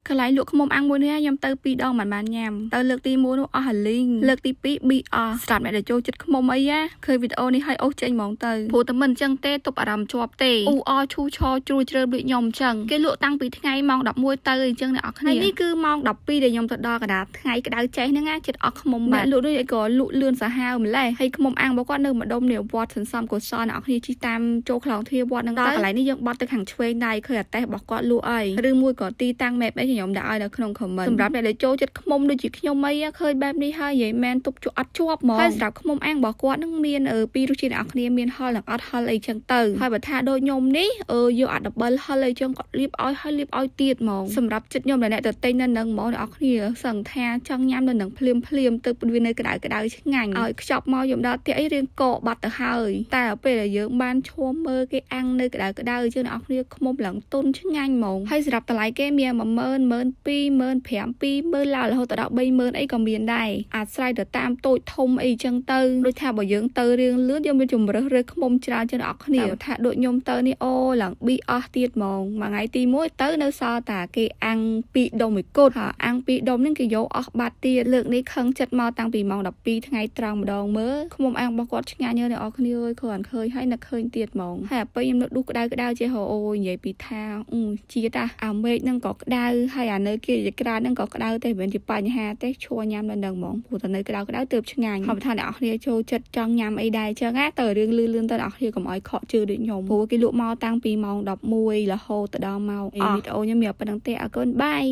កន្លែងលក់ខ្មុំអាំងមួយនេះខ្ញុំទៅ2 ដងមិនបានញ៉ាំទៅលើកទី1នោះអស់ហលីងលើកទី2 BR ស្រាប់អ្នកដែលចូលចិត្តខ្មុំអីណាឃើញវីដេអូនេះឲ្យអូសចេញហ្មងទៅព្រោះតែមិនអញ្ចឹងទេទប់អារម្មណ៍ជាប់ទេអ៊ូអឈូឆជ្រួលជ្រើដូចខ្ញុំអញ្ចឹងគេលក់តាំងពីថ្ងៃម៉ោង11ទៅអញ្ចឹងអ្នកអរគ្នានេះគឺម៉ោង12ដែលខ្ញុំទៅដល់កណ្ដាលថ្ងៃក្តៅចេះហ្នឹងណាចិត្តអស់ខ្មុំបាទលក់ដូចអីក៏លក់លឿនសាហាវម្លេះហើយខ្មុំអាំងរបស់គាត់នៅម្ដុំនេះវត្តសន្សំកុសលអ្នកអរគ្នាជិះតាមចូលខ្លោងទ្វារវត្តហ្នឹងដល់កន្លែងនេះយើងបត់ទៅខាងឆ្វេងដែរឃើញអាតេះរបស់គាត់លក់អីឬមួយក៏ទីតាំង map អីខ្ញុំដាក់ឲ្យនៅក្នុង comment សម្រាប់អ្នកដែលចូលចិត្តខ្មុំដូចជាខ្ញុំអីឃើញបែបនេះហើយនិយាយមែនទប់ជាប់អត់ជាប់ហ្មងហើយសម្រាប់ខ្មុំអាំងរបស់គាត់នឹងមានពីររសជាតិអ្នកគ្នាមានហឹលនិងអត់ហឹលអីចឹងទៅហើយបើថាដូចខ្ញុំនេះយកអា double ហឹលអីចឹងគាត់លាបឲ្យហើយលាបឲ្យទៀតហ្មងសម្រាប់ចិត្តខ្ញុំដែលអ្នកទៅទិញនៅនឹងហ្មងអ្នកគ្នាសឹងថាចង់ញ៉ាំនៅនឹងភ្លាមទៅវានៅក្តៅឆ្ងាញ់ឲ្យខ្ចប់មកខ្ញុំដល់ទៀតអីរៀងកកបាត់ទៅហើយតែពេលដែលយើងបានឈាំមើលគេអាំងនៅក្តៅចឹងអ្នកគ្នាខ្មុំឡើងទុនឆ្ងាញ់ហ្មងហើយសម្រាប់តម្លៃគេមាន10000 12000 25000ឡើងរហូតដល់30000អីក៏មានដែរអាស្រ័យទៅតាមតូចធំអីចឹងទៅដូចថាបើយើងទៅរៀងលឿនយើងមានជំរើសរើសខ្មុំច្រើនជាងអ្នកគ្នាថាដូចខ្ញុំទៅនេះអូឡើងប៊ីអស់ទៀតហ្មងមួយថ្ងៃទី1ទៅនៅសល់តាគេអាំង2ដុំមួយគត់អាំង2ដុំហ្នឹងគេយកអស់បាត់ទៀតលើកនេះខឹងចិត្តមកតាំងពីម៉ោង12ថ្ងៃត្រង់ម្ដងមើលខ្មុំអាំងរបស់គាត់ឆ្ងាញ់អ្នកគ្នាអើយគ្រាន់ឃើញហើយនឹកឃើញទៀតហ្មងហើយពេលខ្ញុំនៅដួសក្តៅចេះហៅអូនិយាយពីថាជាតិអាមេឃហ្នឹងក៏ក្តៅហើយអានៅគេជាក្តៅហ្នឹងក៏ក្តៅតែមិនជាបញ្ហាទេឈួរញ៉ាំនៅនឹងហ្មងព្រោះតែនៅក្តៅទើបឆ្ងាញ់ហើយបើថាអ្នកគ្នាចូលចិត្តចង់ញ៉ាំអីដែរចឹងណាទៅរឿងលឿនទៅអ្នកគ្នាកុំឲ្យខកជើងដូចខ្ញុំព្រោះគេលក់មកតាំងពីម៉ោង11រហូតដល់ម៉ោងវីដេអូខ្ញុំមានប៉ុណ្្នឹងទេអរគុណបាយ